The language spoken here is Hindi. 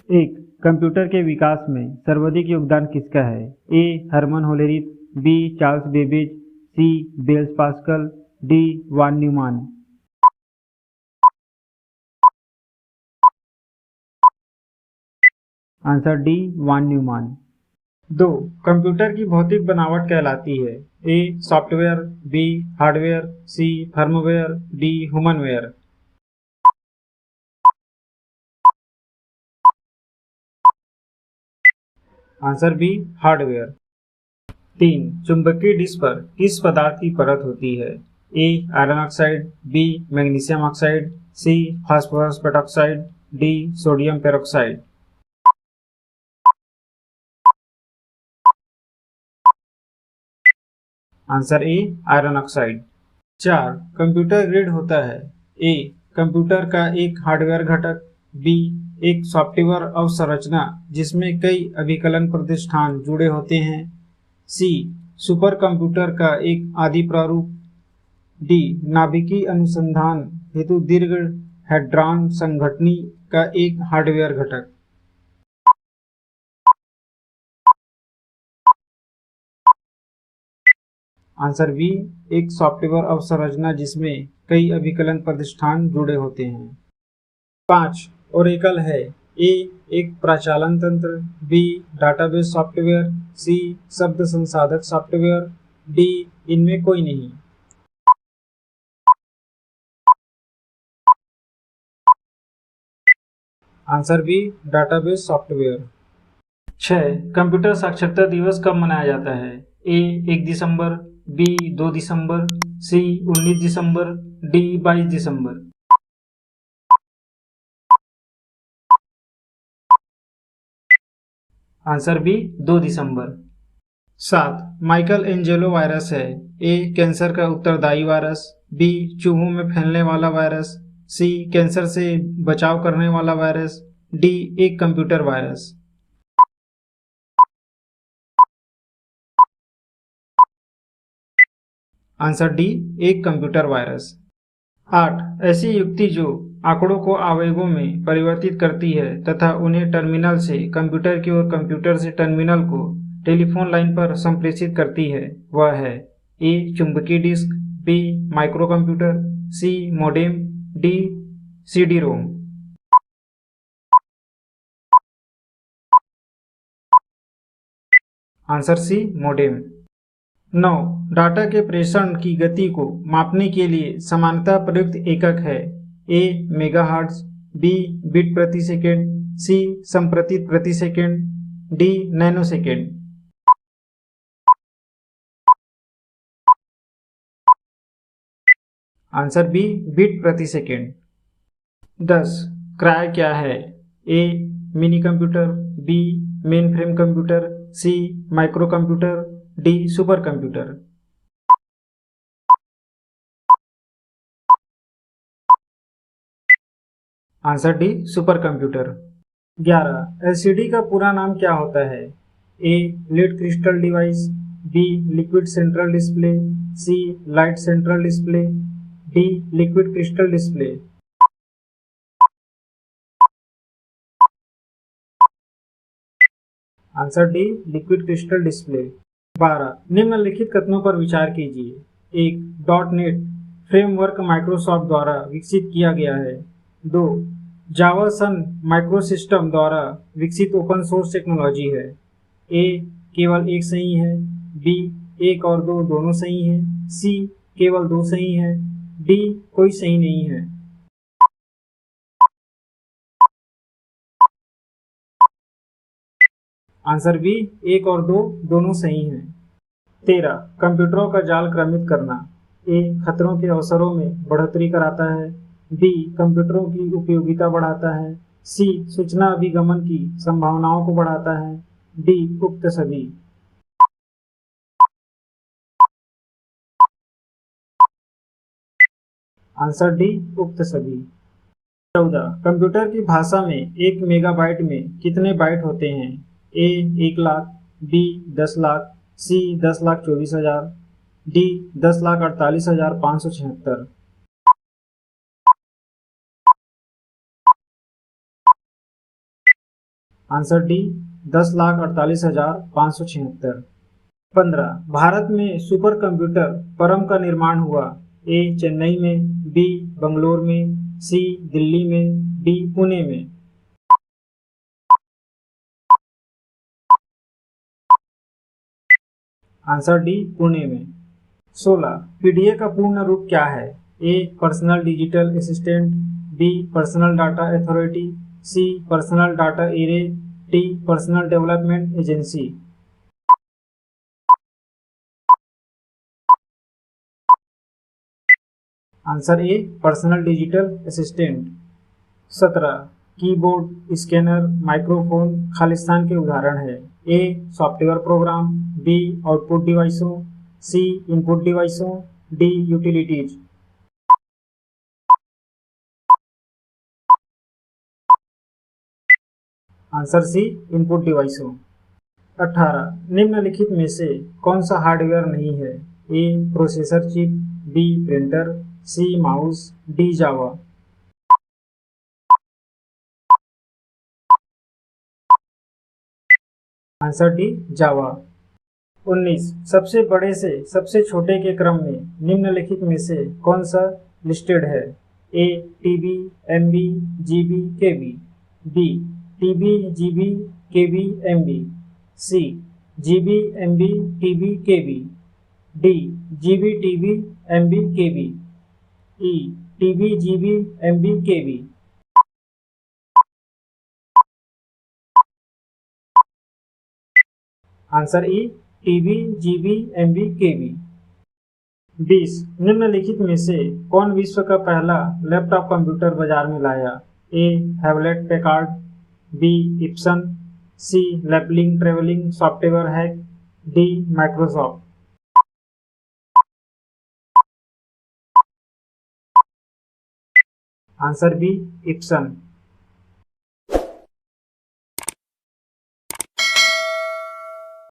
एक कंप्यूटर के विकास में सर्वाधिक योगदान किसका है? A. Herman Hollerith, B. Charles Babbage, C. Blaise Pascal, D. Von Neumann. Answer D. Von Neumann. दो कंप्यूटर की भौतिक बनावट कहलाती है? A. Software, B. Hardware, C. Firmware, D. Humanware. Answer B. Hardware. तीन चुंबकीय डिस्क पर किस पदार्थ की परत होती है? A. Iron oxide, B. Magnesium oxide, C. Phosphorus peroxide, D. Sodium peroxide. Answer A. Iron oxide. चार कंप्यूटर ग्रिड होता है? ए. कंप्यूटर का एक हार्डवेयर घटक, बी. एक सॉफ्टवेयर अवसंरचना जिसमें कई अभिकलन प्रतिष्ठान जुड़े होते हैं, सी. सुपर कंप्यूटर का एक आदि प्रारूप, डी. नाभिकीय अनुसंधान हेतु दीर्घ हैड्रॉन संघटनी का एक हार्डवेयर घटक। Answer B. एक सॉफ्टवेयर अवसंरचना जिसमें कई अभिकलन प्रतिष्ठान जुड़े होते हैं। 5 ओरेकल है? ए. एक प्रचालन तंत्र, बी. डाटाबेस सॉफ्टवेयर, सी. शब्द संसाधक सॉफ्टवेयर, डी. इनमें कोई नहीं। Answer B. Database software. 6 computer साक्षरता दिवस कब मनाया जाता है? ए. 1 दिसंबर, बी. 2 दिसंबर, सी. 19 दिसंबर, डी. 22 दिसंबर। Answer B. 2 दिसंबर। 7 माइकल एंजेलो वायरस है? ए. कैंसर का उत्तरदायी वायरस, बी. चूहों में फैलने वाला वायरस, सी. कैंसर से बचाव करने वाला वायरस, डी. एक कंप्यूटर वायरस। Answer D. एक कंप्यूटर वायरस। 8 ऐसी युक्ति जो आंकड़ों को आवेगों में परिवर्तित करती है तथा उन्हें टर्मिनल से कंप्यूटर की ओर, कंप्यूटर से टर्मिनल को टेलीफोन लाइन पर संप्रेषित करती है, वह है? ए. चुंबकीय डिस्क, B. Microcomputer, C. Modem, D. CD ROM. Answer C. Modem. 9 data के प्रेषण की गति को मापने के लिए सामान्यतः प्रयुक्त एकक है? ए. Megahertz, B. बिट प्रति सेकेंड, सी. संप्रतित प्रति second, D. Nanosecond. Answer B. Bit प्रति सेकेंड। 10 क्राय क्या है? A. Minicomputer, B. Mainframe computer, C. Microcomputer, D. Supercomputer. Answer D. Supercomputer. 11 LCD का पूरा नाम क्या होता है? A. Lid crystal device, B. Liquid central display, C. Light central display, D. Liquid crystal display. Answer D. Liquid crystal display. 12 निम्नलिखित कथनों पर विचार कीजिए। 1. डॉट नेट फ्रेमवर्क माइक्रोसॉफ्ट द्वारा विकसित किया गया है। 2. जावा सन माइक्रोसिस्टम द्वारा विकसित ओपन सोर्स टेक्नोलॉजी है। ए. केवल एक सही है, बी. 1 और 2 दोनों सही है, सी. केवल 2 सही है, डी. कोई सही नहीं है। Answer B. 1 और 2 दोनों सही हैं। 13 कंप्यूटरों का जाल क्रमित करना। ए. खतरों के अवसरों में बढ़ोतरी कराता है, बी. कंप्यूटरों की उपयोगिता बढ़ाता है, सी. सूचना अभिगमन की संभावनाओं को बढ़ाता है, डी. उक्त सभी। Answer D. उक्त सभी। 14 कंप्यूटर की भाषा में 1 मेगाबाइट में कितने बाइट होते हैं? ए. 1 लाख, बी. 10 लाख, सी. 10,24,000, डी. 10,48,576। Answer D 10,48,576। 15 भारत में सुपर कंप्यूटर परम का निर्माण हुआ। ए चेन्नई में, बी बंगलोर में, सी दिल्ली में, डी पुणे में। आंसर डी पुणे में। 16 पीडीए का पूर्ण रूप क्या है? A personal digital assistant, B personal data authority, C personal data array, D personal development agency. Answer A personal digital assistant. 17 keyboard, scanner, microphone खालिस्तान के उदाहरण है। A software program, B output डिवाइसों, सी इनपुट डिवाइसों, D utilities. Answer C input डिवाइसों। 18 निम्नलिखित में से कौन सा हार्डवेयर नहीं है? ए processor chip, B printer, sea mouse, D जावा। आंसर डी जावा। 19 सबसे बड़े से सबसे छोटे के क्रम में निम्नलिखित में से कौन सा लिस्टेड है? ए टीबी, एमबी, जीबी, केबी, बी टीबी, जीबी, केबी, एमबी, सी जीबी, एमबी, टीबी, केबी, डी जीबी, टीबी, एमबी, केबी, ई टीबी, जीबी, एमबी, केबी। आंसर ई टीबी, जीबी, एमबी, केबी। 20 निम्नलिखित में से कौन विश्व का पहला लैपटॉप कंप्यूटर बाजार में लाया? A Hewlett Packard, B Epson, C lapling travelling software hack, D Microsoft. Answer B Ibsen.